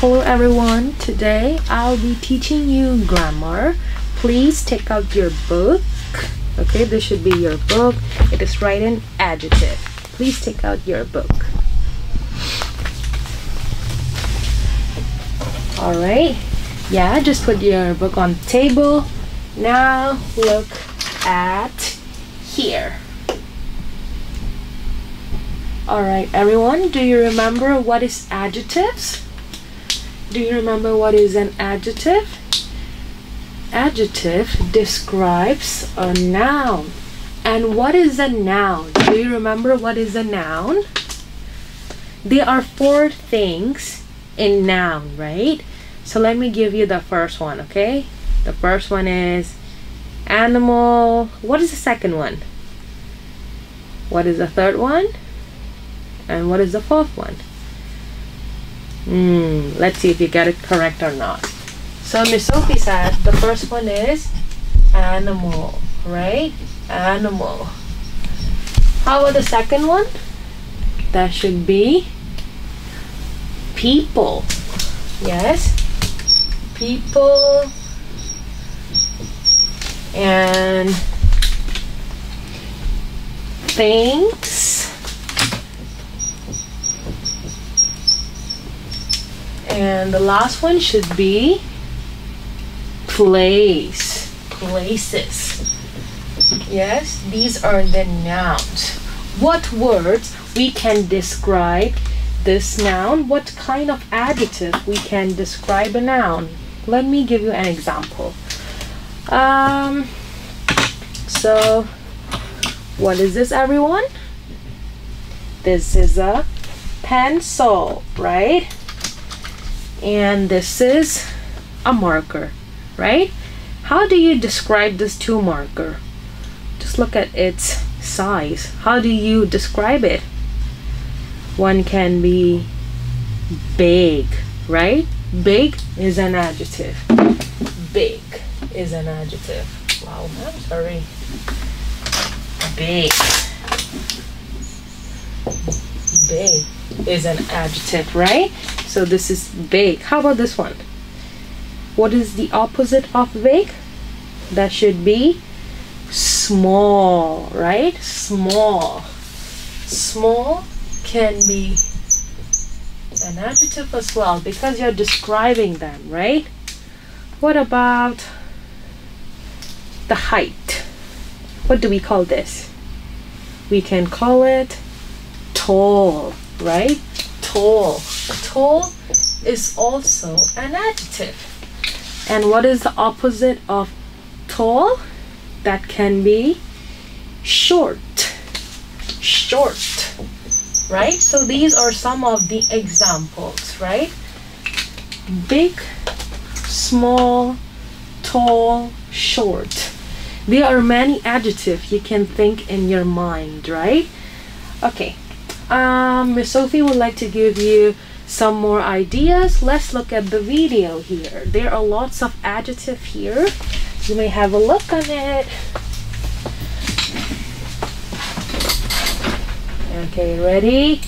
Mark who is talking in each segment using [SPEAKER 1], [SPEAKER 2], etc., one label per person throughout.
[SPEAKER 1] Hello everyone, today I'll be teaching you grammar. Please take out your book. Okay, this should be your book. It is written adjective. Please take out your book. Alright, yeah, just put your book on the table. Now look at here. Alright everyone, do you remember what is adjectives? Do you remember what is an adjective? Adjective describes a noun. And what is a noun? Do you remember what is a noun? There are 4 things in noun, right? So let me give you the first one, okay? The first one is animal. What is the second one? What is the third one? And what is the fourth one? Let's see if you get it correct or not. So Miss Sophie said the first one is animal, right? Animal. How about the second one? That should be people. Yes, people. And things. And the last one should be place. Places. Yes, these are the nouns. What words we can describe this noun? What kind of adjective we can describe a noun? Let me give you an example. So what is this, everyone? This is a pencil, right? And this is a marker, right? How do you describe this 2 marker? Just look at its size. How do you describe it? One can be big, right? Big is an adjective. Big is an adjective. Wow, I'm sorry. Big. Big is an adjective, right? So this is big. How about this one? What is the opposite of big? That should be small, right? Small. Small can be an adjective as well because you're describing them, right? What about the height? What do we call this? We can call it tall, right? Tall. Tall is also an adjective. And what is the opposite of tall? That can be short. Short. Right? So these are some of the examples, right? Big, small, tall, short. There are many adjectives you can think in your mind, right? Okay. Miss Sophie would like to give you some more ideas. Let's look at the video here. There are lots of adjectives here. You may have a look on it. Okay, ready?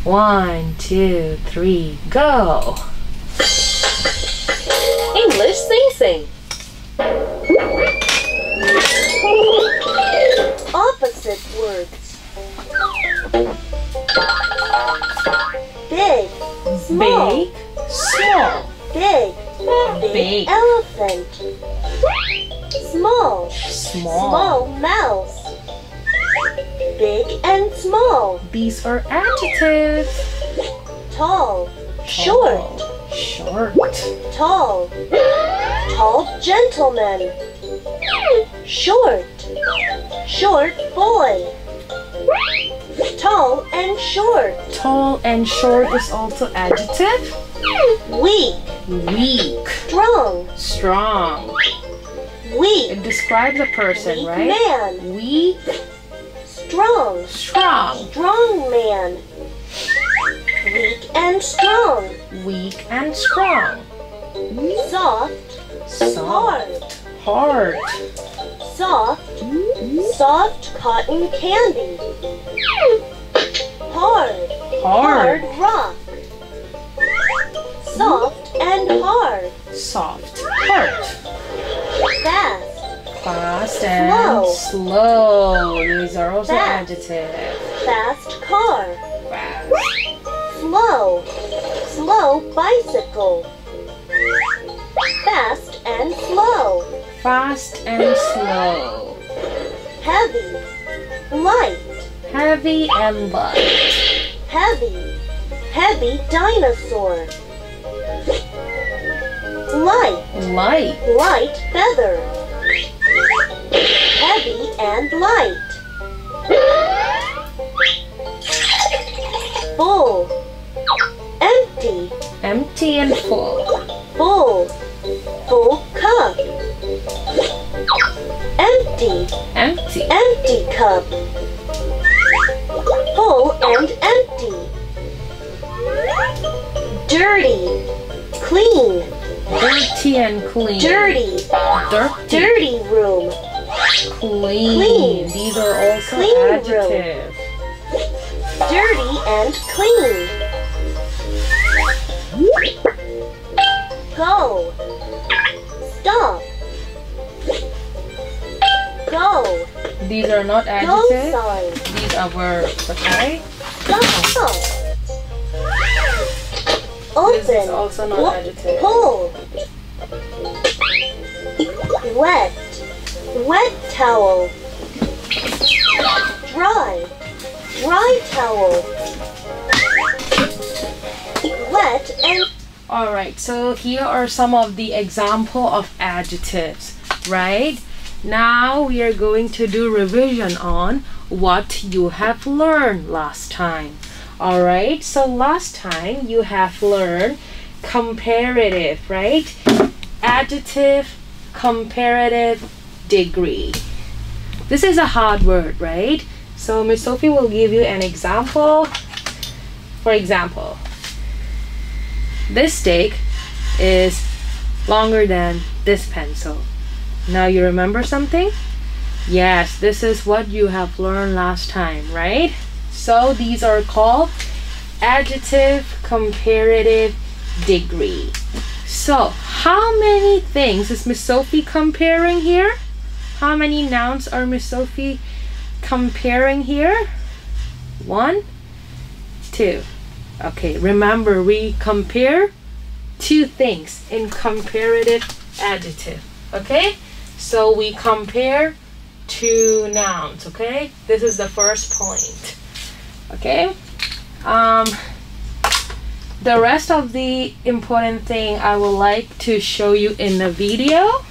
[SPEAKER 1] 1, 2, 3, go! English sing.
[SPEAKER 2] Opposite words. Big, small.
[SPEAKER 1] Big, small.
[SPEAKER 2] Big,
[SPEAKER 1] Big.
[SPEAKER 2] elephant. Small,
[SPEAKER 1] Small.
[SPEAKER 2] mouse. Big and small.
[SPEAKER 1] These are adjectives.
[SPEAKER 2] Tall, short.
[SPEAKER 1] Short.
[SPEAKER 2] Tall, tall gentleman. Short, short boy. Tall and short.
[SPEAKER 1] Tall and short is also adjective.
[SPEAKER 2] Weak,
[SPEAKER 1] Weak.
[SPEAKER 2] strong.
[SPEAKER 1] Strong.
[SPEAKER 2] Weak,
[SPEAKER 1] It describes a person,
[SPEAKER 2] weak
[SPEAKER 1] right?
[SPEAKER 2] man.
[SPEAKER 1] Weak.
[SPEAKER 2] Strong,
[SPEAKER 1] Strong.
[SPEAKER 2] strong man. Weak and strong.
[SPEAKER 1] Weak and strong.
[SPEAKER 2] Soft,
[SPEAKER 1] Soft. Hard.
[SPEAKER 2] soft, soft cotton candy. Hard,
[SPEAKER 1] Hard.
[SPEAKER 2] rock. Soft and hard.
[SPEAKER 1] Soft. Hard.
[SPEAKER 2] Fast.
[SPEAKER 1] Fast and slow. These are also adjectives.
[SPEAKER 2] Fast car.
[SPEAKER 1] Fast.
[SPEAKER 2] Slow. Slow bicycle. Fast and slow.
[SPEAKER 1] Fast and slow.
[SPEAKER 2] Heavy. Light.
[SPEAKER 1] Heavy and light.
[SPEAKER 2] Heavy. Heavy dinosaur. Light.
[SPEAKER 1] Light.
[SPEAKER 2] Light feather. Heavy and light. Full. Empty.
[SPEAKER 1] Empty and full.
[SPEAKER 2] Full. Full cup. Empty.
[SPEAKER 1] Empty.
[SPEAKER 2] Empty cup. Full and empty. Dirty. Clean.
[SPEAKER 1] Dirty and clean.
[SPEAKER 2] Dirty.
[SPEAKER 1] Dirty.
[SPEAKER 2] Dirty room.
[SPEAKER 1] Clean.
[SPEAKER 2] Clean.
[SPEAKER 1] These are also
[SPEAKER 2] Clean room.
[SPEAKER 1] adjectives.
[SPEAKER 2] Dirty and clean. Go. Stop. Go.
[SPEAKER 1] These are not
[SPEAKER 2] Go
[SPEAKER 1] adjectives.
[SPEAKER 2] sign.
[SPEAKER 1] These are verbs, okay?
[SPEAKER 2] Stop.
[SPEAKER 1] This is
[SPEAKER 2] Open.
[SPEAKER 1] also not adjective.
[SPEAKER 2] Pull. Wet. Wet towel. Dry. Dry towel. Wet and
[SPEAKER 1] Alright, so here are some of the example of adjectives, right? Now we are going to do revision on what you have learned last time. Alright, so last time you have learned comparative, right? Adjective, comparative, degree. This is a hard word, right? So Miss Sophie will give you an example. For example, this stick is longer than this pencil. Now you remember something? Yes, this is what you have learned last time, right? So these are called adjective, comparative, degree. So how many things is Miss Sophie comparing here? How many nouns are Miss Sophie comparing here? 1, 2. Okay, remember we compare two things in comparative adjective. Okay, so we compare two nouns. Okay, this is the first point. Okay, the rest of the important thing I would like to show you in the video.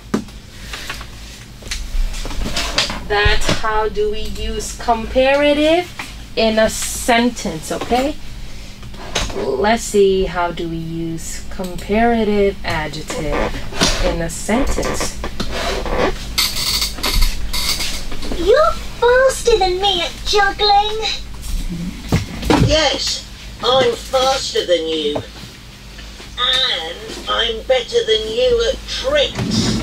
[SPEAKER 1] That's how do we use comparative in a sentence. Okay, let's see how do we use comparative adjective in a sentence.
[SPEAKER 2] you're faster than me at juggling.
[SPEAKER 3] Yes, I'm faster than you. And I'm better than you at tricks.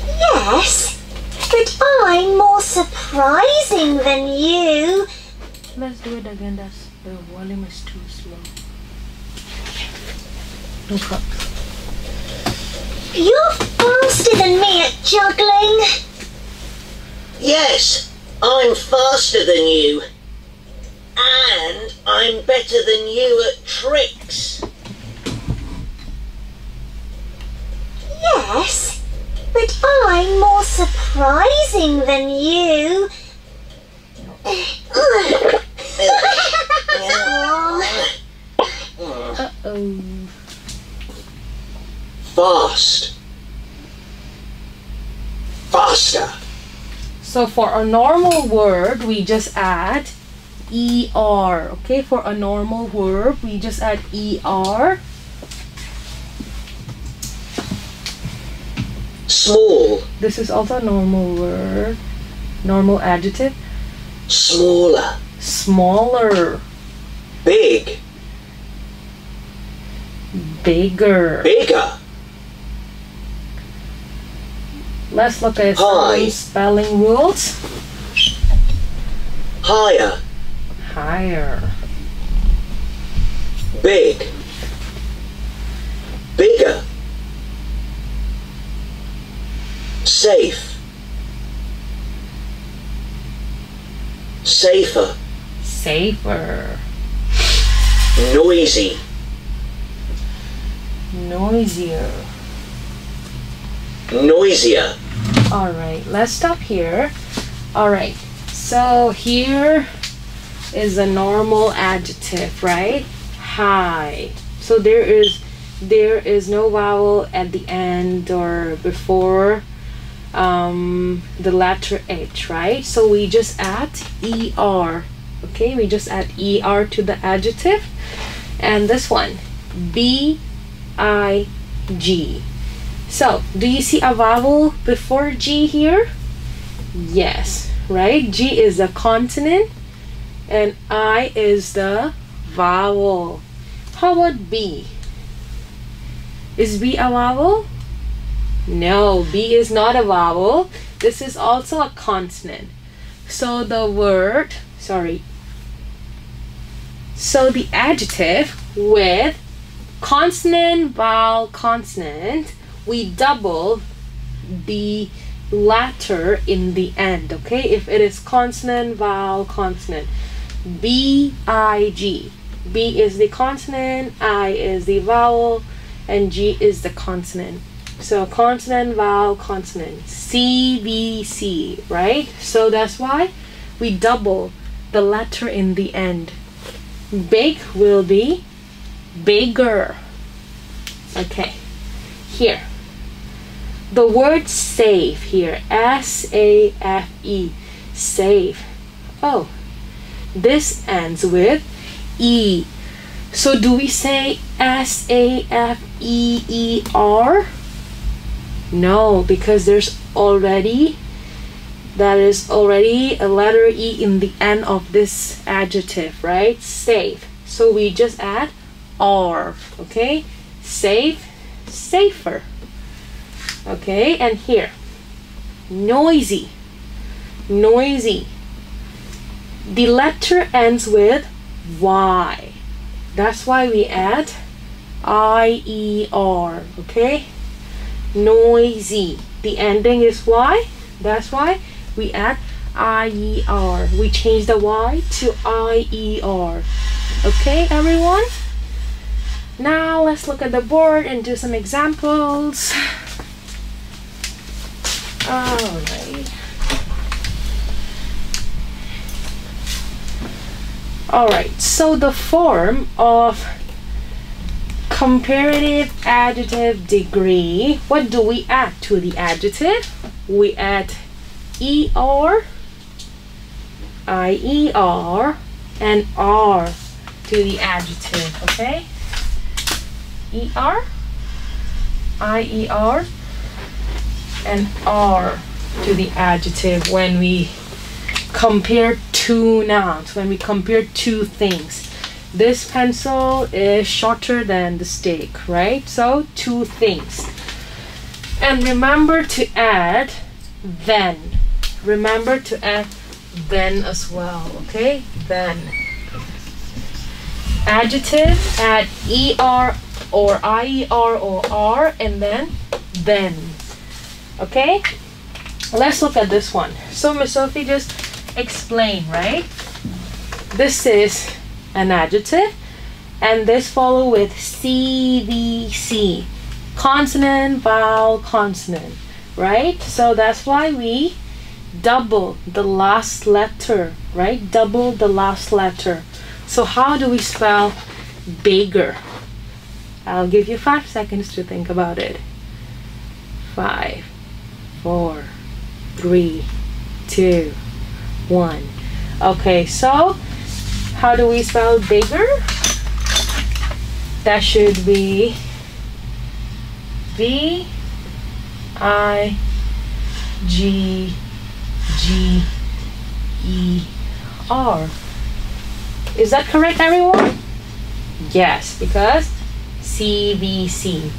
[SPEAKER 2] Yes, but I'm more surprising than you.
[SPEAKER 1] Let's do it again. That's the volume is too slow. No problem.
[SPEAKER 2] You're faster than me at juggling.
[SPEAKER 3] Yes, I'm faster than you. And I'm better than you at tricks.
[SPEAKER 2] Yes, but I'm more surprising than you.
[SPEAKER 1] Uh-oh.
[SPEAKER 3] Fast. Faster.
[SPEAKER 1] So for a normal word, we just add ER. Okay, for a normal verb, we just add ER.
[SPEAKER 3] Small.
[SPEAKER 1] This is also a normal word. Normal adjective.
[SPEAKER 3] Smaller.
[SPEAKER 1] Smaller.
[SPEAKER 3] Big.
[SPEAKER 1] Bigger.
[SPEAKER 3] Bigger.
[SPEAKER 1] Let's look at
[SPEAKER 3] High.
[SPEAKER 1] some spelling rules.
[SPEAKER 3] Higher.
[SPEAKER 1] Higher.
[SPEAKER 3] big, bigger, safe, safer,
[SPEAKER 1] safer,
[SPEAKER 3] noisy,
[SPEAKER 1] noisier.
[SPEAKER 3] noisier,
[SPEAKER 1] All right, let's stop here. All right, so here is a normal adjective, right? High. So there is no vowel at the end or before the letter H, right? So we just add er. Okay, we just add er to the adjective. And this one, big. So do you see a vowel before G here? Yes, right? G is the consonant and I is the vowel. How about B? Is B a vowel? No, B is not a vowel. This is also a consonant. So the adjective with consonant, vowel, consonant, we double the letter in the end, okay? If it is consonant, vowel, consonant. B-I-G. B is the consonant, I is the vowel, and G is the consonant. So consonant, vowel, consonant. C-B-C, right? So that's why we double the letter in the end. Big will be bigger. Okay, here. The word safe here, S-A-F-E, safe. Oh, this ends with E. So do we say S-A-F-E-E-R? No, because that is already a letter E in the end of this adjective, right? Safe. So we just add R, okay? Safe, safer. Okay, and here, noisy, noisy. The letter ends with Y. That's why we add I-E-R, okay? Noisy. The ending is Y. That's why we add I-E-R. We change the Y to I-E-R. Okay, everyone? Now let's look at the board and do some examples. Alright. Alright, so the form of comparative adjective degree, what do we add to the adjective? We add ER, IER, and R to the adjective, okay? ER, IER, and R to the adjective when we compare two nouns, when we compare two things. This pencil is shorter than the stick, right? So two things. And remember to add then. Remember to add then as well, okay? Then. Adjective, add ER or IER or R, and then. Okay? Let's look at this one. So Miss Sophie just explained, right? This is an adjective, and this follow with CVC. Consonant, vowel, consonant, right? So that's why we double the last letter, right? Double the last letter. So how do we spell bigger? I'll give you 5 seconds to think about it. 5, 4, 3, 2, 1. Okay, so how do we spell bigger? That should be B-I-G-G-E-R. Is that correct, everyone? Yes, because CVC.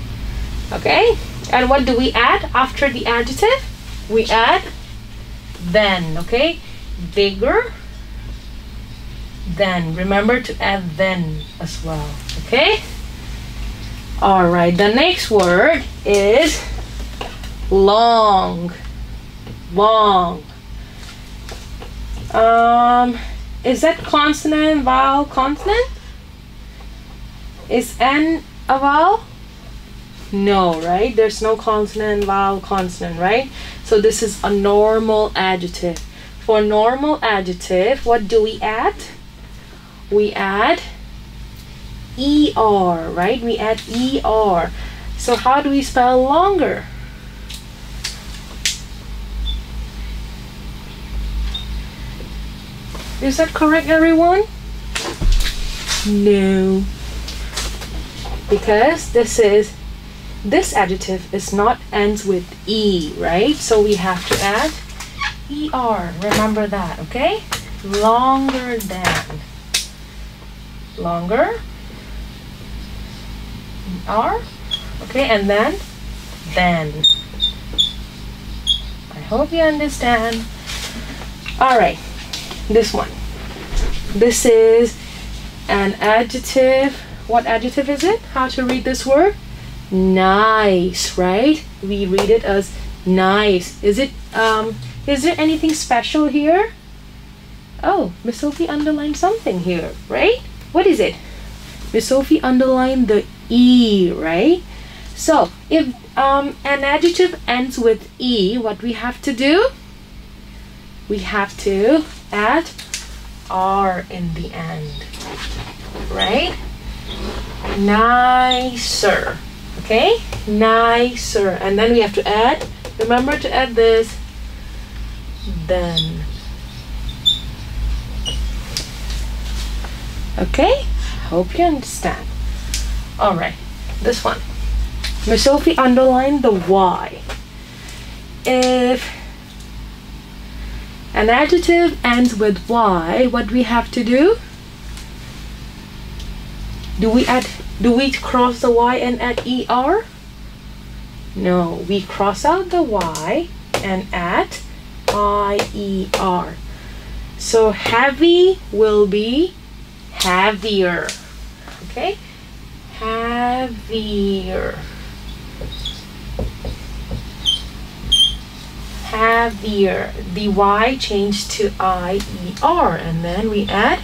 [SPEAKER 1] Okay? And what do we add after the adjective? We add then, okay? Bigger, then. Remember to add then as well. Okay? Alright, the next word is long. Long. Is that consonant, vowel, consonant? Is N a vowel? No, right? There's no consonant, vowel, consonant, right? So this is a normal adjective. For normal adjective, what do we add? We add ER, right? We add ER. So how do we spell longer? Is that correct, everyone? No. Because this adjective is not ends with E, right? So we have to add ER. Remember that, okay? Longer than. Longer. ER. Okay, and then. I hope you understand. Alright. This one. This is an adjective. What adjective is it? How to read this word? Nice, right? We read it as nice. Is there anything special here? Oh, Miss Sophie underlined something here, right? What is it? Miss Sophie underlined the E, right? So if an adjective ends with E, what we have to do? We have to add R in the end, right? Nicer, okay? Nicer. And then we have to add, remember to add this, then. Okay? Hope you understand. Alright, this one. Miss Sophie underlined the Y. If an adjective ends with Y, what we have to do? Do we cross the Y and add ER? No, we cross out the Y and add IER. So heavy will be heavier. Okay? Heavier. Heavier. The Y changed to IER, and then we add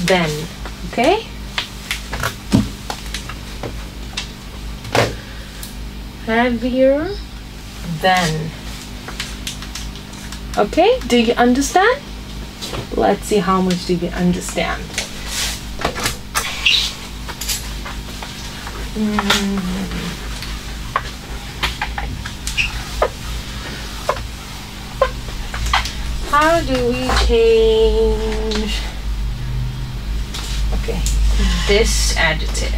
[SPEAKER 1] then. Okay? Heavier than. Okay? Do you understand? Let's see how much do you understand. How do we change, okay, this adjective?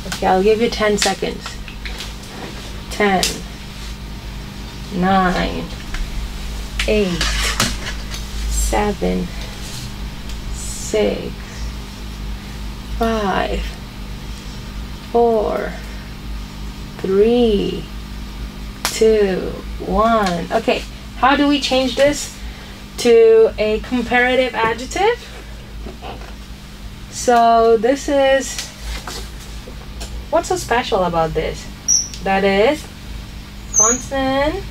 [SPEAKER 1] Okay, I'll give you 10 seconds. 10, 9, 8, 7, 6, 5, 4, 3, 2, 1. Okay, how do we change this to a comparative adjective? So this is, what's so special about this? That is consonant,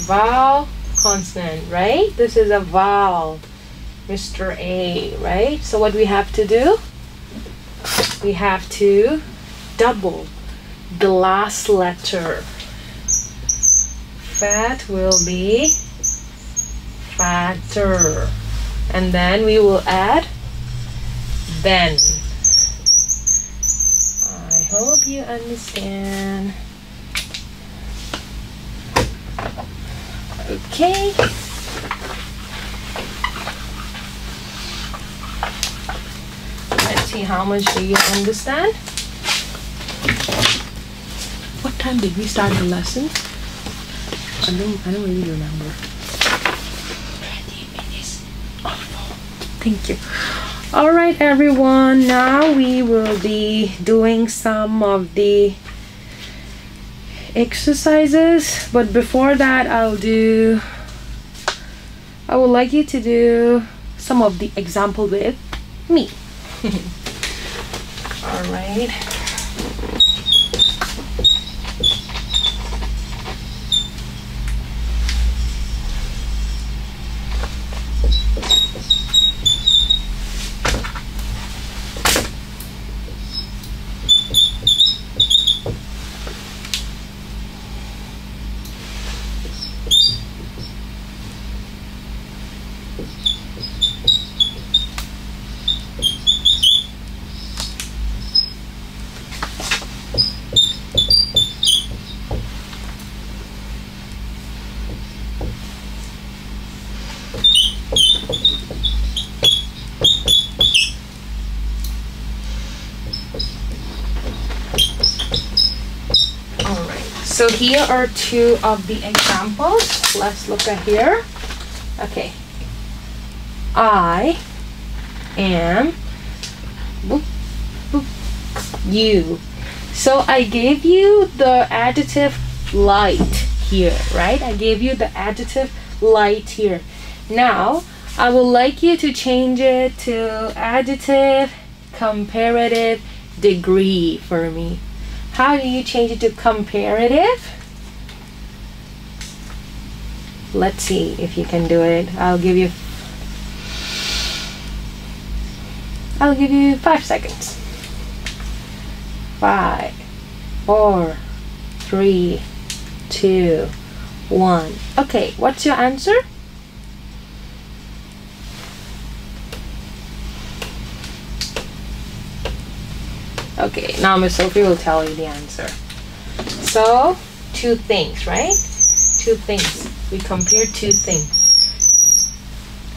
[SPEAKER 1] vowel, consonant, right? This is a vowel, Mr. A, right? So what we have to do? We have to double the last letter. Fat will be fatter, and then we will add then. I hope you understand. Okay. Let's see how much do you understand. What time did we start the lesson? I don't really remember. 20 minutes. Oh no. Thank you. Alright everyone, now we will be doing some of the exercises, but before that I would like you to do some of the example with me. All right. So here are two of the examples. Let's look at here. Okay. I am boop, boop, you. So I gave you the adjective light here, right? I gave you the adjective light here. Now, I would like you to change it to adjective comparative degree for me. How do you change it to comparative? Let's see if you can do it. I'll give you 5 seconds. 5, 4, 3, 2, 1. Okay, what's your answer? Okay, now Miss Sophie will tell you the answer. So, two things, right? Two things. We compare two things.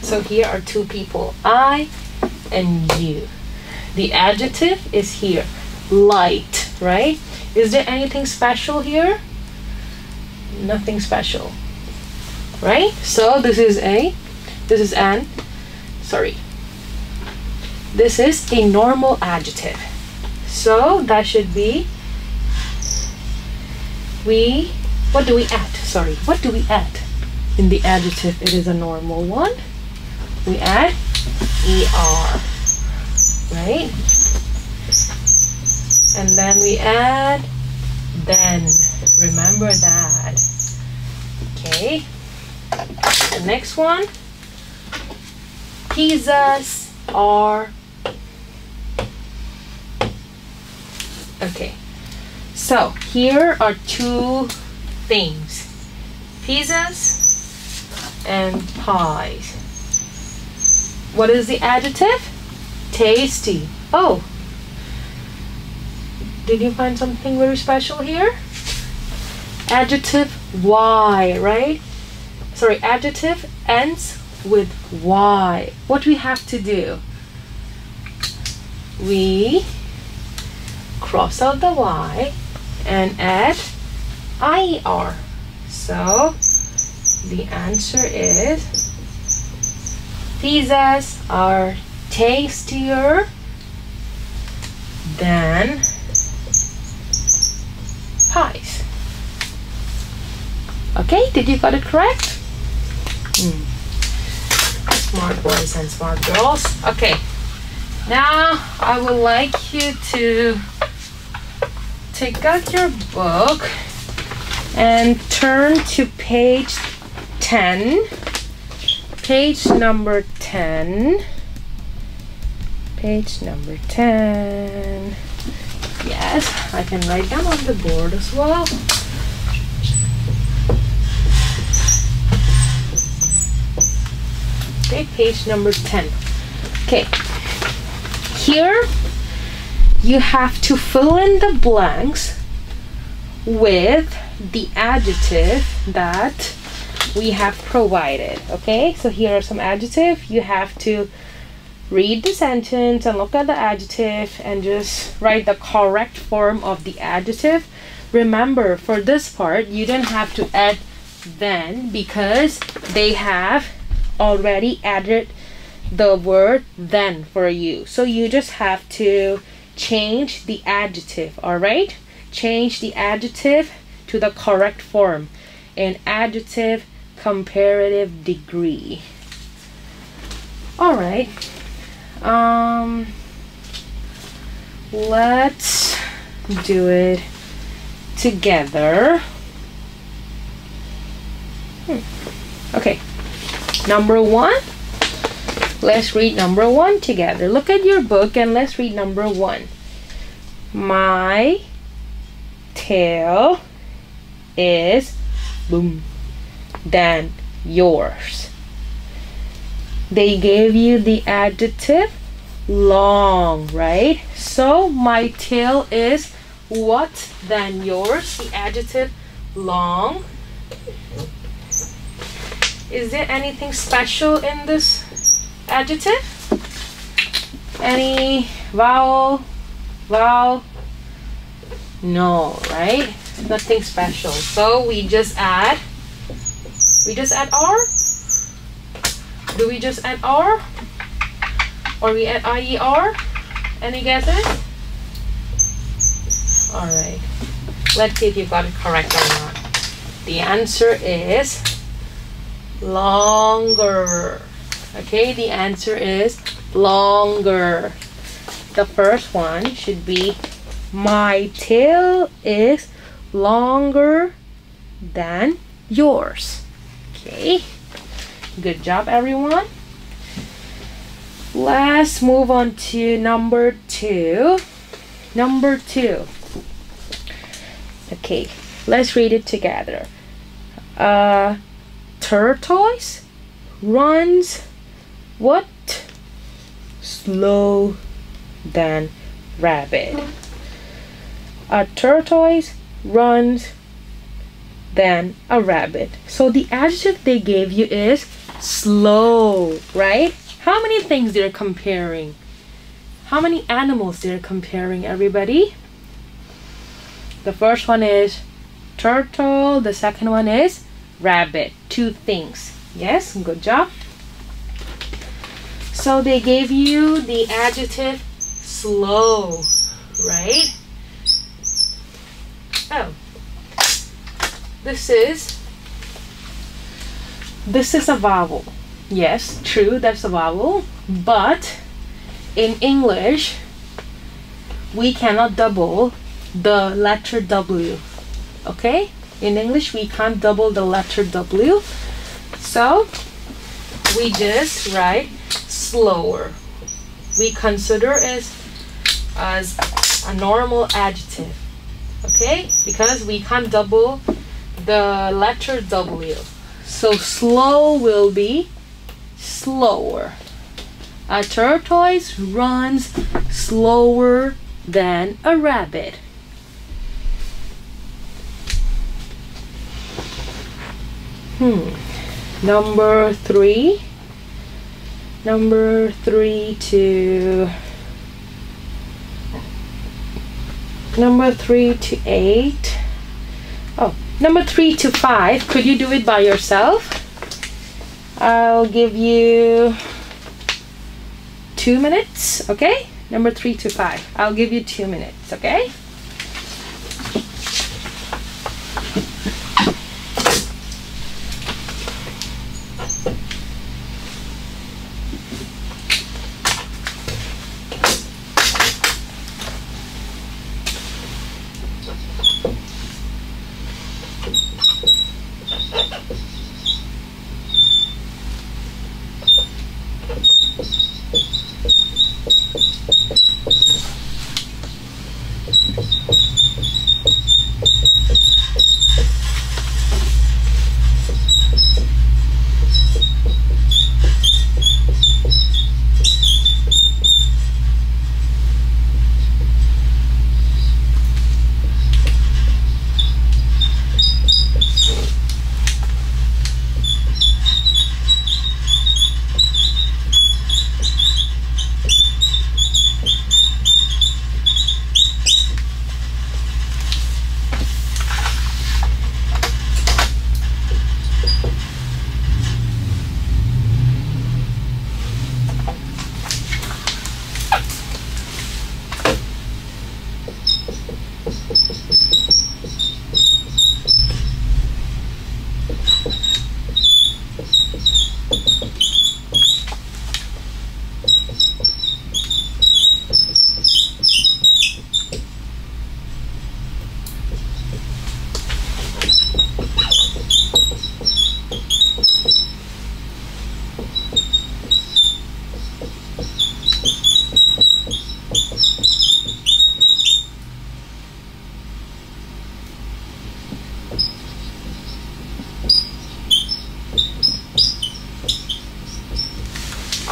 [SPEAKER 1] So here are two people, I and you. The adjective is here, light, right? Is there anything special here? Nothing special, right? So this is a normal adjective. So that should be, what do we add? Sorry, what do we add? In the adjective, it is a normal one. We add ER, right? And then we add then. Remember that. Okay. The next one, pizzas are. Okay, so here are two things, pizzas and pies. What is the adjective? Tasty. Oh, did you find something very special here? Adjective Y, right? Sorry, adjective ends with Y. What we have to do? We cross out the Y and add IER. So the answer is pizzas are tastier than pies. Okay, did you got it correct? Smart boys and smart girls. Okay, now I would like you to take out your book and turn to page 10. Page number 10. Page number 10. Yes, I can write them on the board as well. Okay, page number 10. Okay, here you have to fill in the blanks with the adjective that we have provided. Okay, so here are some adjectives. You have to read the sentence and look at the adjective and just write the correct form of the adjective. Remember, for this part you don't have to add then because they have already added the word then for you. So you just have to change the adjective. All right, change the adjective to the correct form in adjective comparative degree. All right. Let's do it together. Okay. Number 1. Let's read number 1 together. Look at your book and let's read number 1. My tail is boom than yours. They gave you the adjective long, right? So my tail is what than yours? The adjective long. Is there anything special in this adjective? Any vowel? No, right? Nothing special. So we just add R? Do we just add R? Or we add IER? Any guesses? Alright. Let's see if you got it correct or not. The answer is longer. Okay, the answer is longer. The first one should be my tail is longer than yours. Okay, good job everyone. Let's move on to number 2. Number 2. Okay, let's read it together. Tortoise runs what? Slow than rabbit. A tortoise runs than a rabbit. So the adjective they gave you is slow, right? How many things they're comparing? How many animals they're comparing, everybody? The first one is turtle. The second one is rabbit. 2 things. Yes, good job. So they gave you the adjective slow, right? Oh, this is a vowel. Yes, true, that's a vowel. But in English, we cannot double the letter W. Okay? In English, we can't double the letter W. So we just write slower. We consider it as a normal adjective. Okay? Because we can't double the letter W. So slow will be slower. A tortoise runs slower than a rabbit. Number 3 to 8. Oh, number 3 to 5. Could you do it by yourself? I'll give you 2 minutes, okay? Number 3 to 5. I'll give you 2 minutes, okay?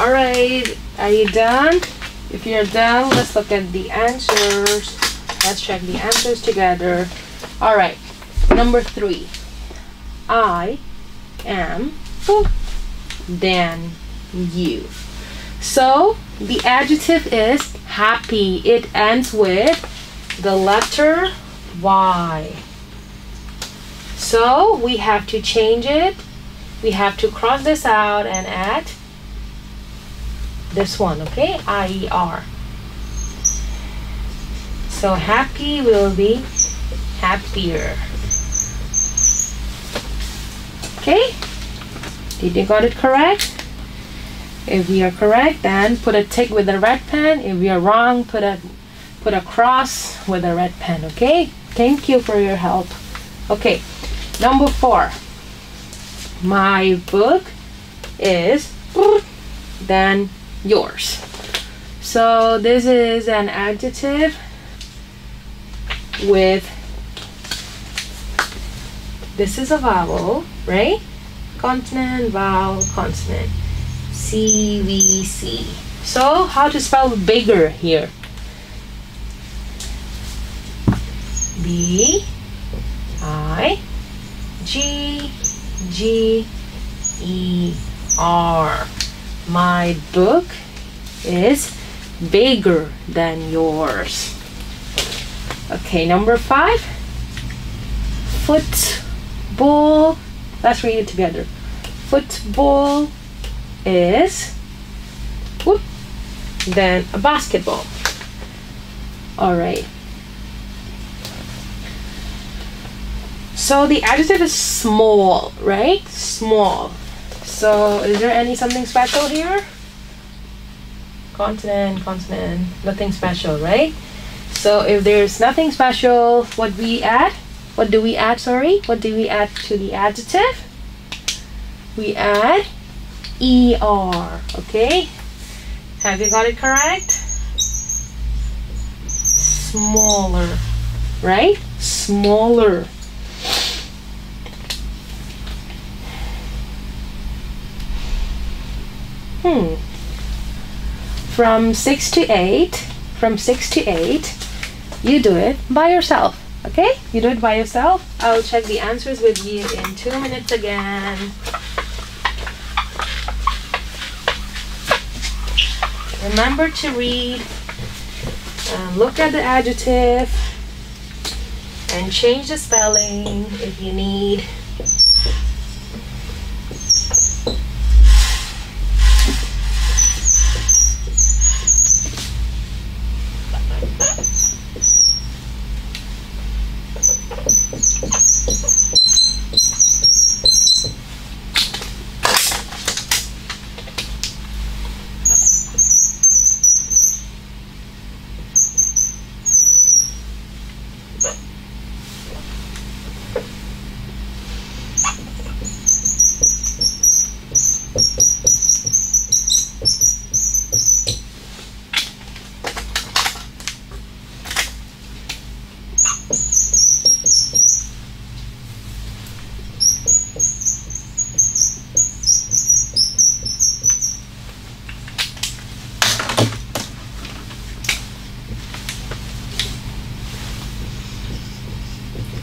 [SPEAKER 1] All right, are you done? If you're done, let's look at the answers. Let's check the answers together. All right, number 3. I am than you. So the adjective is happy. It ends with the letter Y. So we have to change it. We have to cross this out and add this one, okay? IER. So happy will be happier. Okay? Did you got it correct? If you are correct, then put a tick with the red pen. If you are wrong, put a cross with a red pen, okay? Thank you for your help. Okay, number 4. My book is than yours. So this is an adjective with, this is a vowel, right? Consonant, vowel, consonant. CVC. So how to spell bigger here? B-I-G-G-E-R. My book is bigger than yours. Okay, number 5. Football. Let's read it together. Football is then a basketball. All right. So the adjective is small, right? Small. So is there something special here? Consonant, consonant, nothing special, right? So if there's nothing special, what do we add? What do we add to the adjective? We add ER, okay? Have you got it correct? Smaller, right? Smaller. From 6 to 8, you do it by yourself, okay? You do it by yourself. I'll check the answers with you in 2 minutes again. Remember to read, look at the adjective, and change the spelling if you need.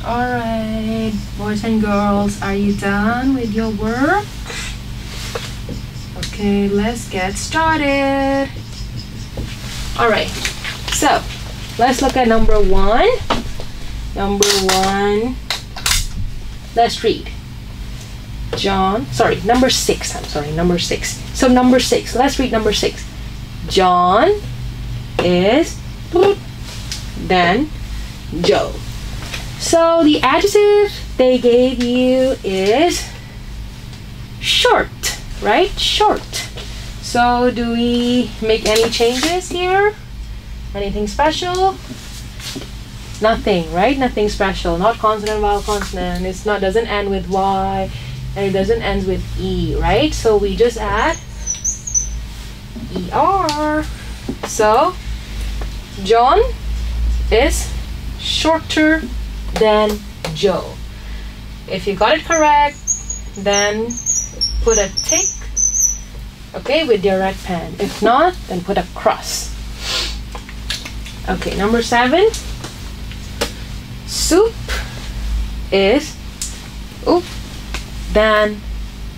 [SPEAKER 1] Alright, boys and girls, are you done with your work? Okay, let's get started. Number 1. Let's read. Number 6. So number 6, let's read number 6. John is then Joe. So the adjective they gave you is short, right? Short. So do we make any changes here? Anything special? Nothing, right? Nothing special. Not consonant, vowel, consonant. It's not, doesn't end with Y, and it doesn't end with E, right? So we just add ER. So John is shorter than Joe. If you got it correct, then put a tick Okay, with your red pen. If not, then put a cross. Okay, number 7. Soup is than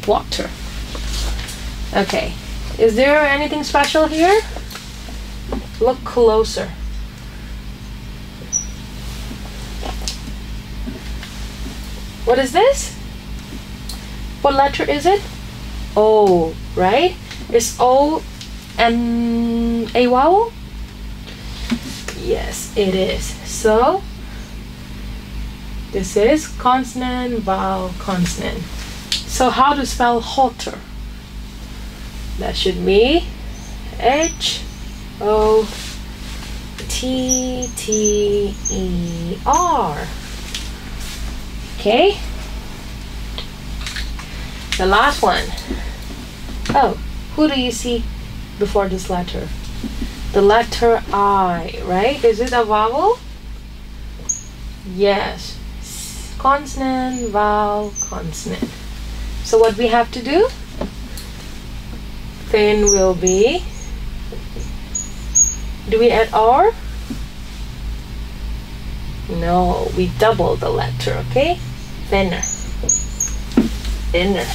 [SPEAKER 1] water. Okay, is there anything special here? Look closer. What is this? What letter is it? O, right? Is O and a vowel? Yes, it is. So this is consonant, vowel, consonant. So how to spell hotter? That should be H-O-T-T-E-R. Okay. The last one. Oh, who do you see before this letter? The letter I, right? Is it a vowel? Yes. Consonant, vowel, consonant. So what we have to do? Then will be, do we add R? No, we double the letter, okay? Thinner. Thinner.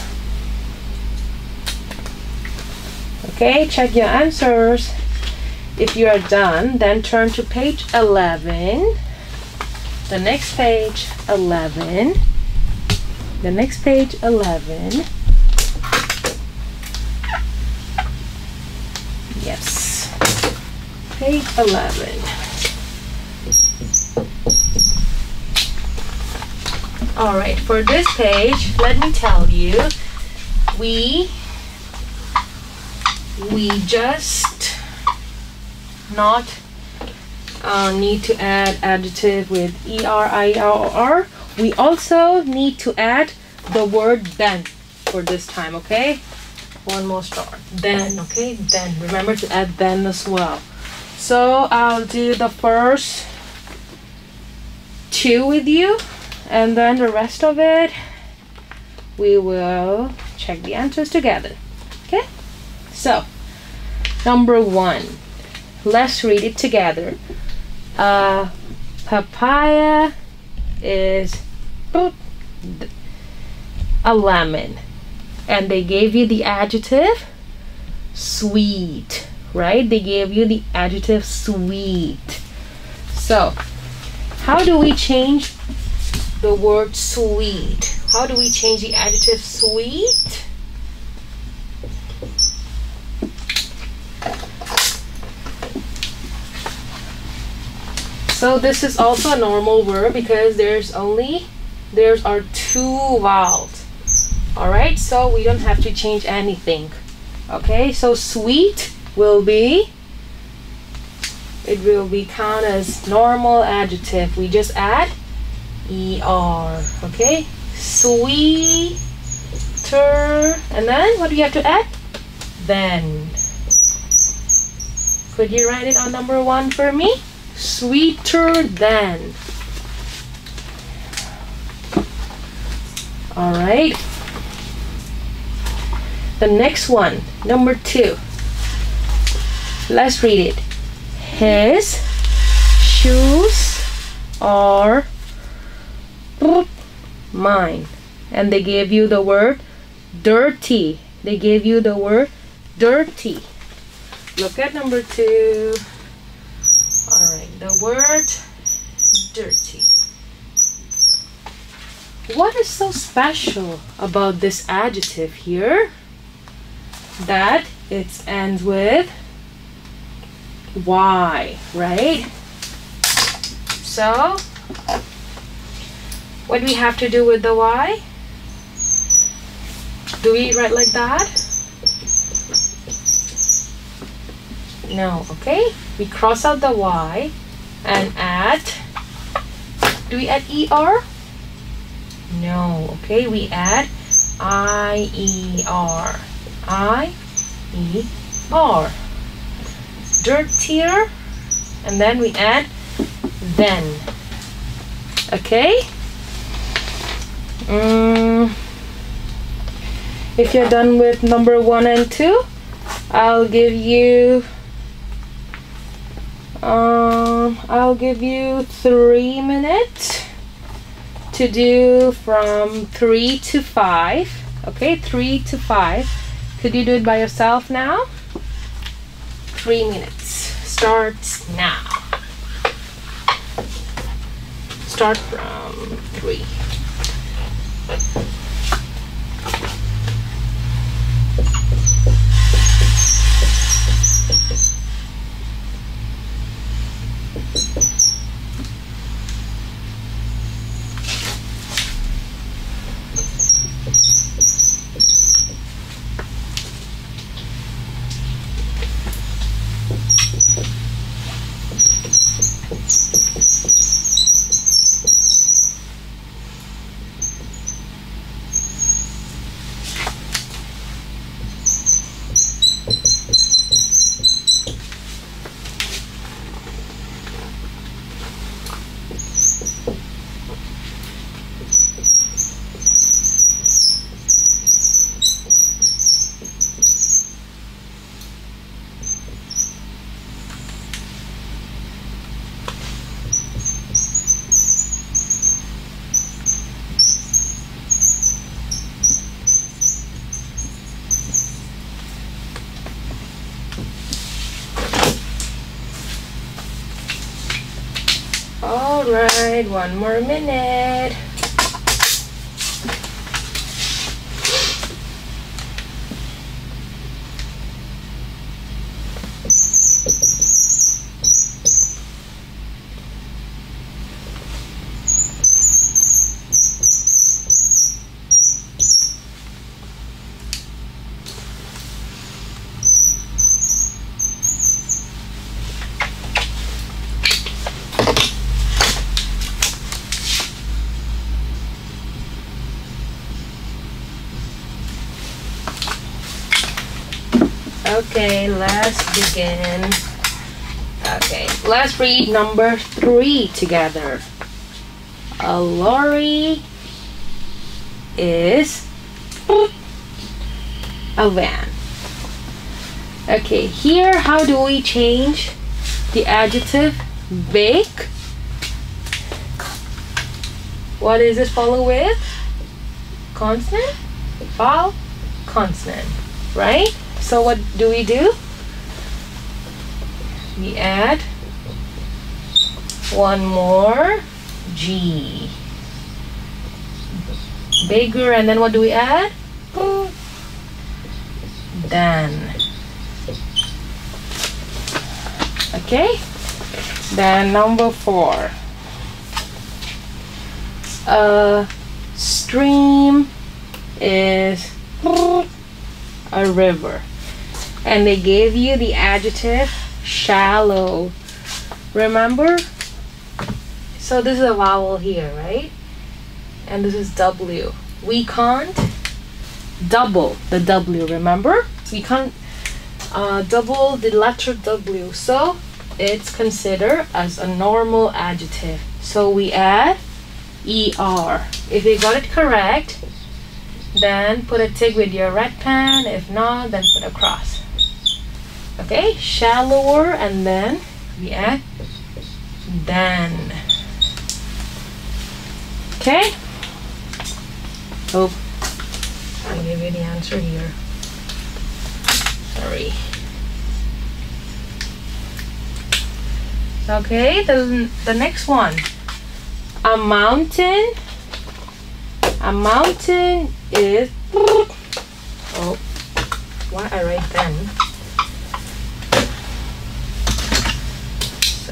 [SPEAKER 1] Okay, check your answers. If you are done, then turn to page 11. The next page 11. The next page 11. Yes. Page 11. All right, for this page, let me tell you, we just not need to add adjective with er, ir, or r. We also need to add the word then for this time, okay? One more star. Then, okay? Then. Remember to add then as well. So I'll do the first 2 with you, and then the rest of it we will check the answers together. Okay? So, number 1. Let's read it together. Papaya is a lemon. And they gave you the adjective sweet, right? They gave you the adjective sweet. So, how do we change the word sweet? How do we change the adjective sweet? So this is also a normal word because there are 2 vowels. Alright, so we don't have to change anything. Okay, so sweet will be, it will be counted as normal adjective. We just add er. Okay, sweeter, and then what do you have to add? Then. Could you write it on number 1 for me? Sweeter than. All right. The next one, number 2. Let's read it. His shoes are mine. And they gave you the word dirty. They gave you the word dirty. Look at number 2. Alright, the word dirty. What is so special about this adjective here? That it ends with Y, right? So, what do we have to do with the Y? Do we write like that? No, okay? We cross out the Y and add, do we add ER? No, okay? We add IER. I-E-R. Dirtier, and then we add then. Okay? If you're done with number 1 and 2, I'll give you 3 minutes to do from 3 to 5. Okay, 3 to 5. Could you do it by yourself now? 3 minutes starts now. Start from 3. All right, 1 more minute. Okay, let's begin. Okay, let's read number 3 together. A lorry is a van. Okay, here how do we change the adjective big? What is this follow with? Consonant? Vowel? Consonant, right? So what do? We add one more G. Bigger, and then what do we add? Then. Okay? Then number 4. A stream is a river. And they gave you the adjective shallow. Remember? So this is a vowel here, right? And this is W. We can't double the W, remember? We can't double the letter W. So it's considered as a normal adjective. So we add ER. If you got it correct, then put a tick with your red pen. If not, then put a cross. Okay, shallower, and then we add then. Okay? Oh, I'll give you the answer here. Sorry. Okay, the next one. A mountain is, oh, why I write then?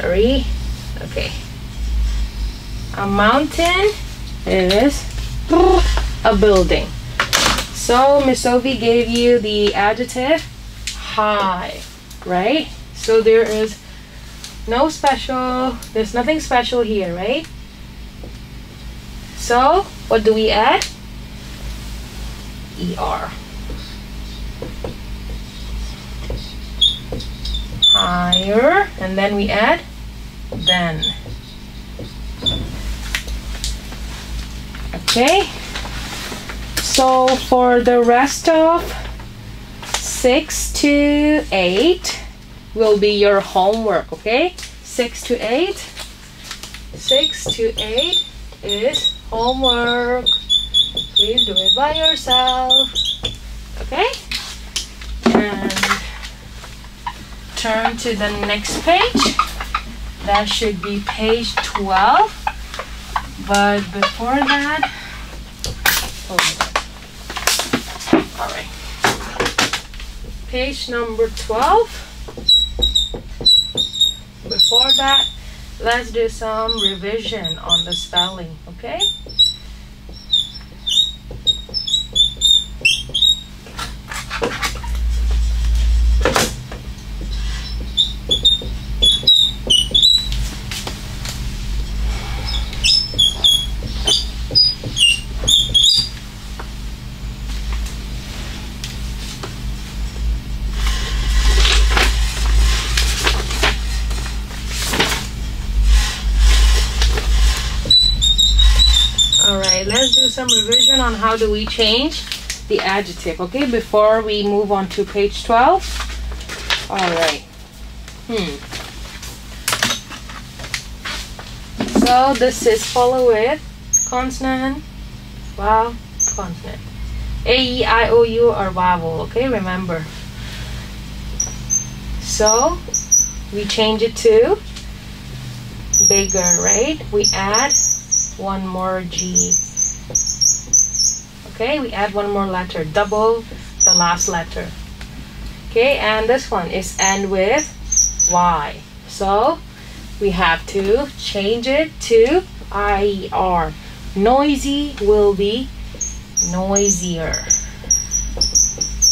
[SPEAKER 1] Sorry. Okay. A mountain is a building. So Miss Sophie gave you the adjective high, right? So there is no special, there's nothing special here, right? So what do we add? ER. Higher, and then we add then. Okay, so for the rest of 6 to 8 will be your homework, okay? 6 to 8. 6 to 8 is homework. Please do it by yourself, okay? And turn to the next page. That should be page 12. But before that, all right. Page number 12. Before that, let's do some revision on the spelling, okay? Let's do some revision on how do we change the adjective, okay, before we move on to page 12. All right. So this is follow with consonant, vowel, consonant. A, E, I, O, U are vowel, okay, remember. So we change it to bigger, right? We add one more G. Okay, we add one more letter, double the last letter. Okay, and this one is end with Y. So we have to change it to IER. Noisy will be noisier.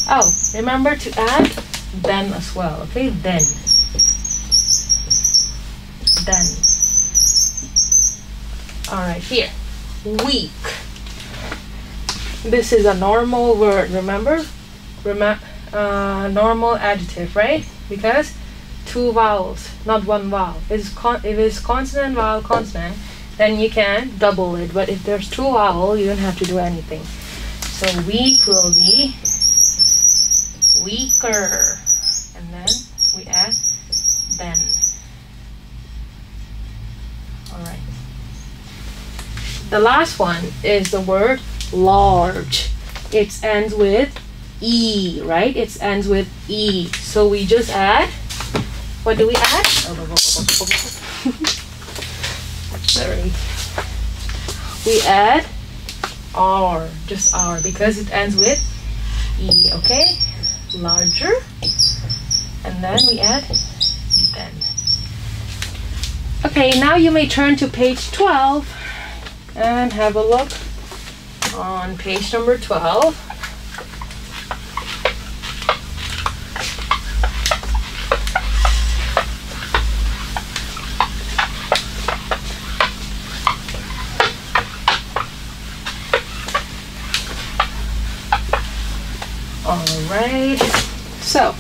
[SPEAKER 1] Oh, remember to add then as well. Okay, then. Then. Alright, here. Weak. This is a normal word, remember? Normal adjective, right? Because two vowels, not one vowel. If it's consonant, vowel, consonant, then you can double it. But if there's two vowels, you don't have to do anything. So weak will be weaker. And then we add then. Alright. The last one is the word large. It ends with E, right? It ends with E. So we just add, what do we add? Sorry. We add R, just R, because it ends with E, okay? Larger. And then we add then. Okay, now you may turn to page 12 and have a look on page number 12. Alright, so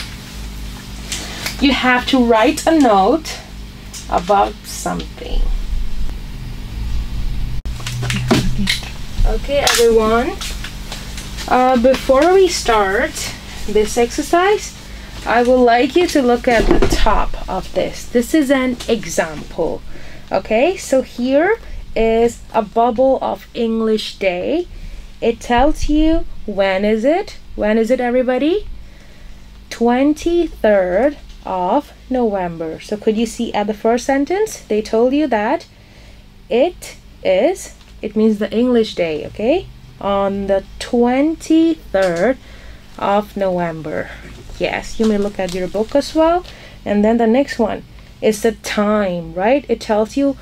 [SPEAKER 1] you have to write a note about something. Okay, everyone, before we start this exercise, I would like you to look at the top of this. This is an example. Okay, so here is a bubble of English day. It tells you when is it? When is it, everybody? 23rd of November. So could you see at the first sentence? They told you that it means the English day, okay? On the 23rd of November. Yes, you may look at your book as well. And then the next one is the time, right? It tells you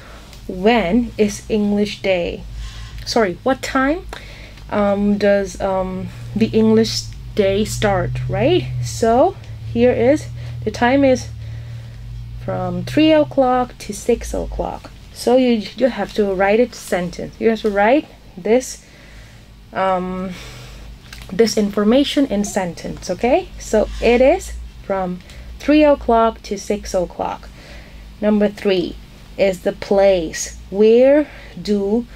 [SPEAKER 1] when is English day. Sorry, what time does the English day start, right? So here is, the time is from 3 o'clock to 6 o'clock. So you have to write it sentence. You have to write this this information in sentence, okay? So it is from 3 o'clock to 6 o'clock. Number 3 is the place. Where do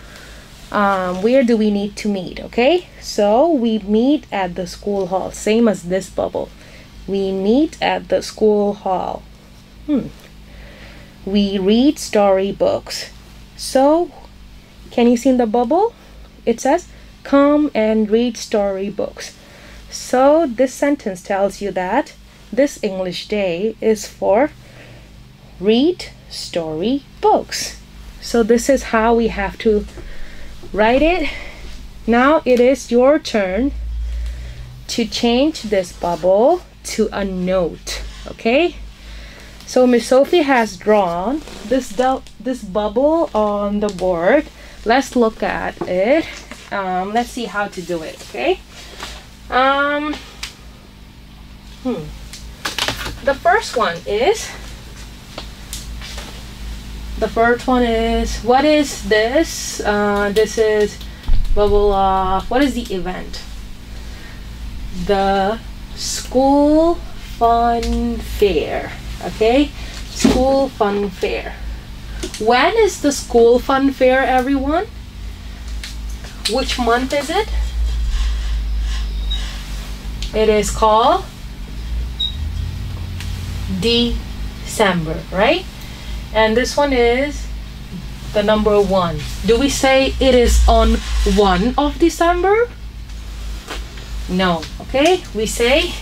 [SPEAKER 1] we need to meet, okay? So we meet at the school hall, same as this bubble. We meet at the school hall. We read storybooks. So, can you see in the bubble? It says, come and read storybooks. So, this sentence tells you that this English day is for read story books. So, this is how we have to write it. Now, it is your turn to change this bubble to a note. Okay? So Miss Sophie has drawn this bubble on the board. Let's look at it. Let's see how to do it. Okay. The first one is. What is this? This is bubble of. What is the event? The school fun fair. Okay, school fun fair. When is the school fun fair, everyone? Which month is it? It is called December, right? And this one is the number 1. Do we say it is on 1 of December? No, okay? We say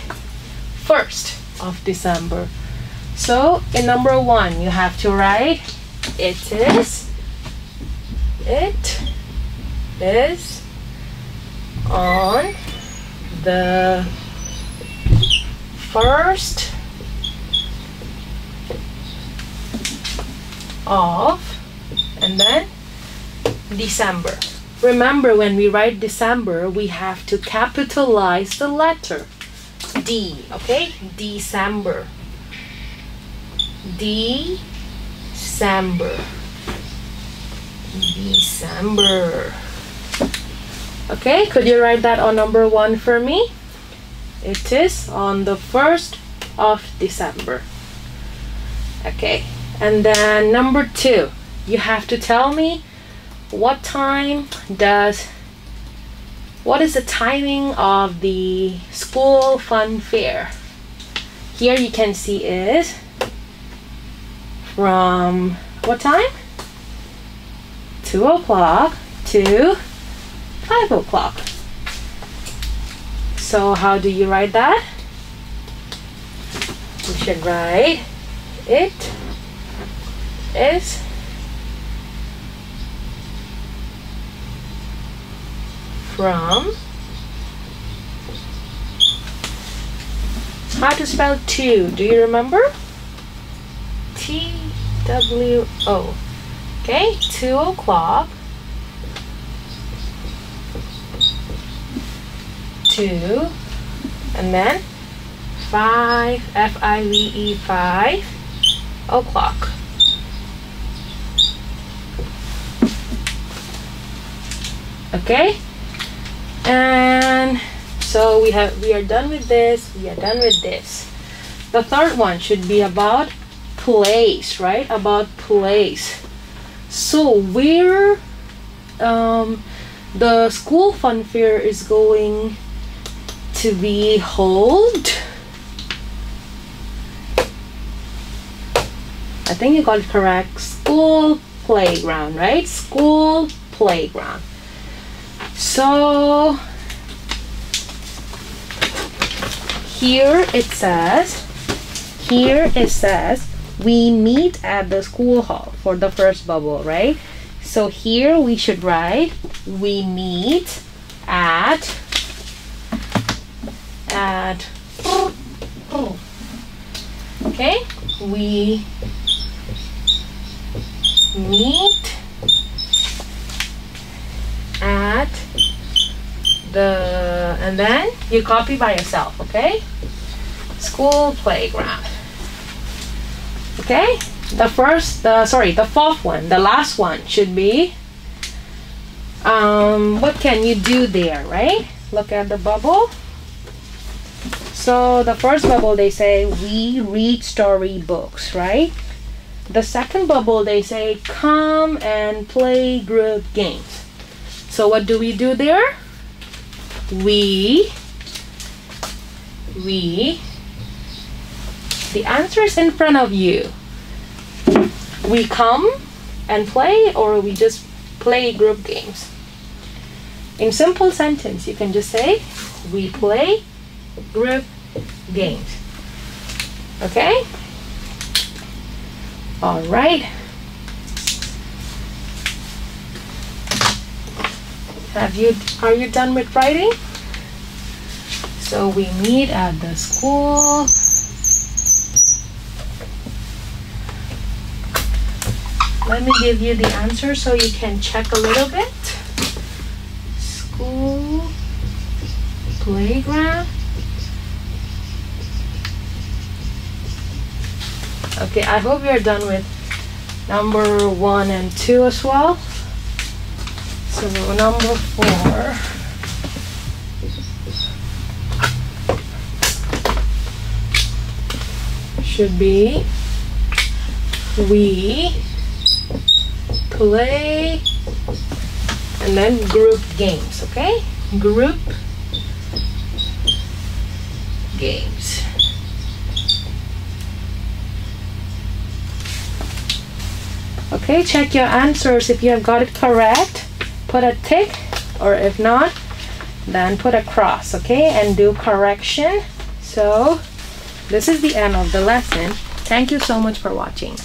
[SPEAKER 1] 1st of December. So, in number 1, you have to write, it is on the 1st of, and then December. Remember, when we write December, we have to capitalize the letter D, okay? December. December. Okay, could you write that on number 1 for me? It is on the 1st of December. Okay, and then number 2, you have to tell me what is the timing of the school fun fair. Here you can see is from what time? 2 o'clock to 5 o'clock. So how do you write that? We should write it is from. How to spell 2? Do you remember? T-W-O. Okay, 2 o'clock to, and then 5, F-I-V-E, 5 o'clock. Okay, and so we are done with this. We are done with this. The third one should be about place, right? About place. So where the school fun fair is going to be held. I think you got it correct. School playground, right? School playground. So here it says we meet at the school hall for the first bubble, right? So here we should write we meet at okay, we meet at the, and then you copy by yourself, okay? School playground. Okay, the fourth one, the last one should be what can you do there, right? Look at the bubble. So the first bubble, they say we read storybooks, right? The second bubble, they say come and play group games. So what do we do there? We The answer is in front of you. We come and play, or we just play group games. In simple sentence, you can just say, we play group games. Okay? All right. Are you done with writing? So we meet at the school. Let me give you the answer so you can check a little bit. School, playground. Okay, I hope you're done with number 1 and 2 as well. So number 4. Should be we play and then group games, okay? Group games. Okay, check your answers. If you have got it correct, put a tick, or if not, then put a cross, okay? And do correction. So this is the end of the lesson. Thank you so much for watching.